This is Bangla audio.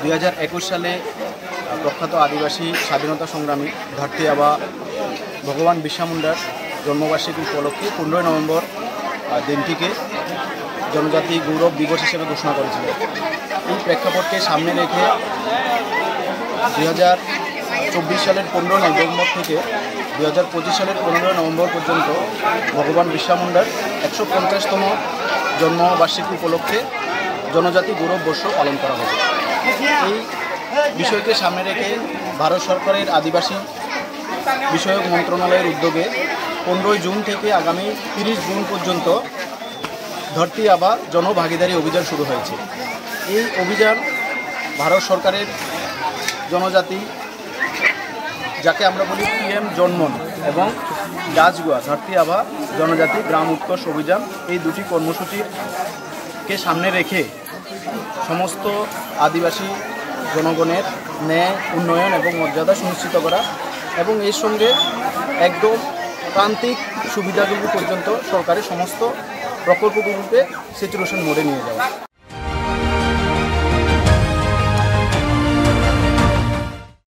2021 সালে প্রখ্যাত আদিবাসী স্বাধীনতা সংগ্রামী ধরতী আবা ভগবান বিরসা মুন্ডার জন্মবার্ষিকী উপলক্ষে 15 নভেম্বর দিনটিকে জনজাতি গৌরব দিবস হিসেবে ঘোষণা করেছিল। এই প্রেক্ষাপটকে সামনে রেখে 2024 সালের 15 নভেম্বর থেকে 2025 সালের 15 নভেম্বর পর্যন্ত ভগবান বিরসা মুন্ডার 150তম জন্মবার্ষিকী উপলক্ষে জনজাতি গৌরব বর্ষ পালন করা হবে। এই বিষয়কে সামনে রেখে ভারত সরকারের আদিবাসী বিষয়ক মন্ত্রণালয়ের উদ্যোগে 15 জুন থেকে আগামী 30 জুন পর্যন্ত ধরতী আবা জনভাগিদারি অভিযান শুরু হয়েছে। এই অভিযান ভারত সরকারের জনজাতি, যাকে আমরা বলি PM জন্মন, এবং ডাচগুয়া ধরতী আবা জনজাতি গ্রাম উৎকর্ষ অভিযান, এই দুটি কর্মসূচিকে সামনে রেখে সমস্ত আদিবাসী জনগণের ন্যায়, উন্নয়ন এবং মর্যাদা সুনিশ্চিত করা এবং এর সঙ্গে একদম প্রান্তিক সুবিধাগুলি পর্যন্ত সরকারের সমস্ত প্রকল্পগুলিতে স্যাচুরেশন মোডে নিয়ে যাওয়া।